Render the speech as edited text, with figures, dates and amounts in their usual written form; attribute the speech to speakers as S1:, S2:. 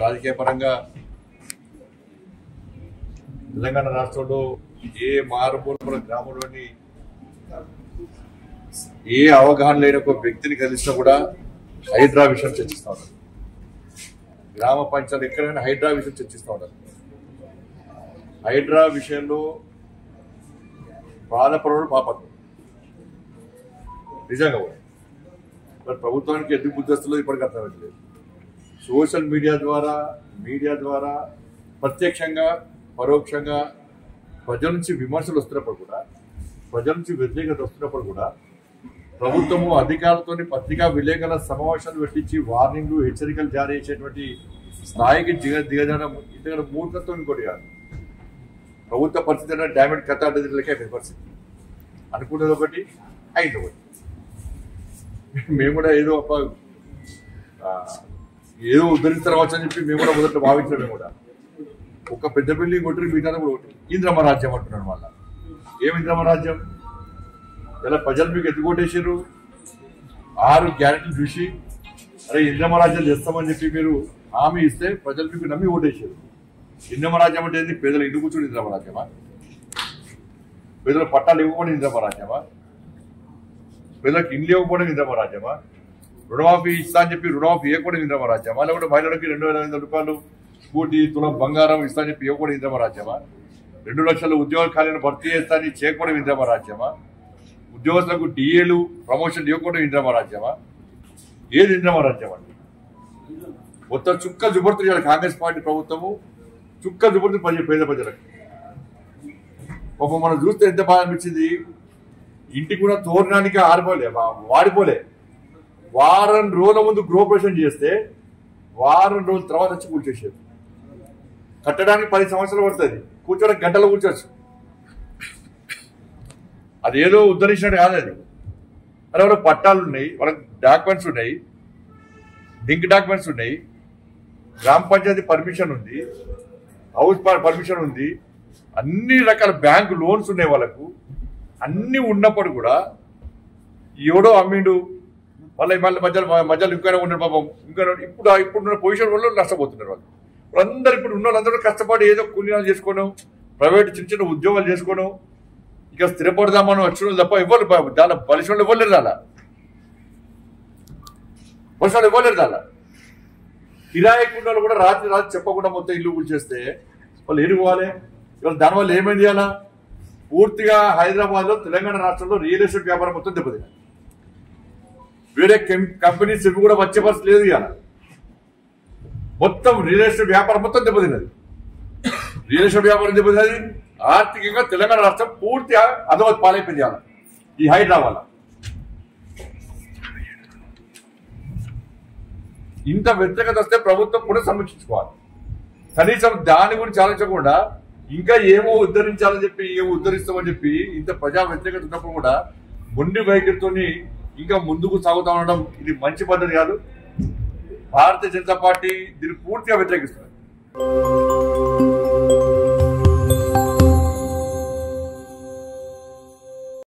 S1: రాజకీయ పరంగా తెలంగాణ రాష్ట్రంలో ఏ మారుమూల గ్రామంలోని ఏ అవగాహన లేని ఒక వ్యక్తిని కలిసినా కూడా హైడ్రా విషయం చర్చిస్తూ ఉన్నారు. గ్రామ పంచాయతీ ఎక్కడైనా హైడ్రా విషయం చర్చిస్తూ ఉన్నారు. హైడ్రా విషయంలో బాధపడడం పాపం నిజంగా కూడా. మరి ప్రభుత్వానికి ఎందుకు బుద్ధి వస్తుందో ఇప్పటికీ అర్థమవుతలేదు. సోషల్ మీడియా ద్వారా ప్రత్యక్షంగా పరోక్షంగా ప్రజల నుంచి విమర్శలు వస్తున్నప్పుడు కూడా, ప్రజల నుంచి వ్యతిరేకత వస్తున్నప్పుడు కూడా ప్రభుత్వము అధికారులతో పత్రికా విలేకరుల సమావేశాలు పెట్టించి వార్నింగ్లు హెచ్చరికలు జారీ చేసేటువంటి స్థాయికి దిగజానం ఇంతకన్నా మూర్ఖత్వం ఇంకోటి కాదు. ప్రభుత్వ పరిస్థితి డామేజ్ కథ అంటే పరిస్థితి అనుకున్నది ఒకటి అయింది ఒకటి. మేము కూడా ఏదో ఉద్ధరిస్తారవచ్చు అని చెప్పి మేము కూడా మొదట భావించడం. మేము కూడా ఒక పెద్ద బిల్డింగ్ కొట్టి మిగతా కూడా ఒకటి ఇంద్రమ రాజ్యం అంటున్నాడు. మళ్ళా ఏం ఇంద్రమ రాజ్యం? ఇలా ప్రజలు మీకు ఎందుకు ఓటేసారు? 6 గ్యారెంటీలు చూసి అరే ఇంద్రమ రాజ్యం చేస్తామని చెప్పి మీరు హామీ ఇస్తే ప్రజలు మీకు నమ్మి ఓటేసారు. ఇంద్రమ రాజ్యం అంటే ఏంది? పేదలు ఇంటి కూర్చొని ఇంద్రమ రాజ్యమా? పేదల పట్టాలు ఇవ్వకపోవడం ఇంద్రమ రాజ్యమా? పేదలకు ఇండ్లు ఇవ్వకపోవడం ఇంద్రమ రాజ్యమా? రుణమాఫీ ఇస్తా అని చెప్పి రుణమాఫీ ఇవ్వకపోవడం ఇంద్రమ రాజ్యమా? లేకుంటే మహిళలకి 2,500 రూపాయలు స్కూటీ తులం బంగారం ఇస్తా అని చెప్పి ఇవ్వకపోవడం ఇంద్రమ రాజ్యమా? 2 లక్షల ఉద్యోగ ఖాళీలను భర్తీ చేస్తా అని చేయకపోవడం ఇంద్రమ రాజ్యమా? ఉద్యోగస్తులకు డిఏలు ప్రమోషన్ ఇవ్వకపోవడం ఇంద్రమ రాజ్యమా? ఏది ఇంద్రమ రాజ్యం అండి? మొత్తం చుక్క జుబర్తు చేయాలి కాంగ్రెస్ పార్టీ ప్రభుత్వము. చుక్క జుబర్తు పేద ప్రజలకు. మనం చూస్తే ఎంత బాగా అనిపించింది. ఇంటికి కూడా తోరణానికి వాడిపోలే. వారం రోజుల ముందు గృహప్రవేశం చేస్తే వారం రోజుల తర్వాత వచ్చి కూర్చేసారు. కట్టడానికి 10 సంవత్సరాలు పడుతుంది, కూర్చోడానికి గంటలు కూర్చోవచ్చు. అదేదో ఉద్ధరించినట్టు కాదు అది. అదే వాళ్ళకి పట్టాలు ఉన్నాయి, వాళ్ళకి డాక్యుమెంట్స్ ఉన్నాయి, లింక్ డాక్యుమెంట్స్ ఉన్నాయి, గ్రామ పంచాయతీ పర్మిషన్ ఉంది, హౌస్ పర్మిషన్ ఉంది, అన్ని రకాల బ్యాంకు లోన్స్ ఉన్నాయి వాళ్ళకు. అన్ని ఉన్నప్పుడు కూడా ఎవడో అమ్మిండు, మళ్ళీ మధ్యలో ఇంకైనా ఉన్నాడు పాపం. ఇప్పుడున్న పొజిషన్ వల్ల నష్టపోతున్నారు వాళ్ళు. వాళ్ళందరూ ఇప్పుడు ఉన్న వాళ్ళందరూ కష్టపడి ఏదో కూలీనాలు చేసుకోను, ప్రైవేట్ చిన్న చిన్న ఉద్యోగాలు చేసుకోను, ఇక స్థిరపడదామని వచ్చిన తప్ప ఎవరు దాని బలిసిన ఇవ్వలేరు. దాని కిరాయికున్న వాళ్ళు కూడా రాత్రి చెప్పకుండా మొత్తం ఇల్లు కూల్చేస్తే వాళ్ళు ఏడుకోవాలి. ఇవాళ దానివల్ల ఏమైంది? అలా పూర్తిగా హైదరాబాద్ లో తెలంగాణ రాష్ట్రంలో రియల్ ఎస్టేట్ వ్యాపారం మొత్తం దెబ్బతింది. వేరే కంపెనీస్ ఇవి కూడా వచ్చే పరిస్థితి లేదు. ఇవాళ మొత్తం రియల్ ఎస్టేట్ వ్యాపారం మొత్తం దెబ్బతిన్నది. రియల్ ఎస్టేట్ వ్యాపారం దెబ్బతిన్నది. ఆర్థికంగా తెలంగాణ రాష్ట్రం పూర్తిగా అధోగతి పాలైపోయింది ఇవాళ ఈ హైడ్రా వల్ల. ఇంత వ్యతిరేకత వస్తే ప్రభుత్వం కూడా సమీక్షించుకోవాలి. కనీసం దాని గురించి ఆలోచించకుండా ఇంకా ఏమో ఉద్ధరించాలని చెప్పి ఏమో ఉద్ధరిస్తామని చెప్పి ఇంత ప్రజా వ్యతిరేకత ఉన్నప్పుడు కూడా మొండి వైఖరితో ఇంకా ముందుకు సాగుతా ఉండడం ఇది మంచి పద్ధతి కాదు. భారతీయ జనతా పార్టీ దీన్ని పూర్తిగా వ్యతిరేకిస్తుంది.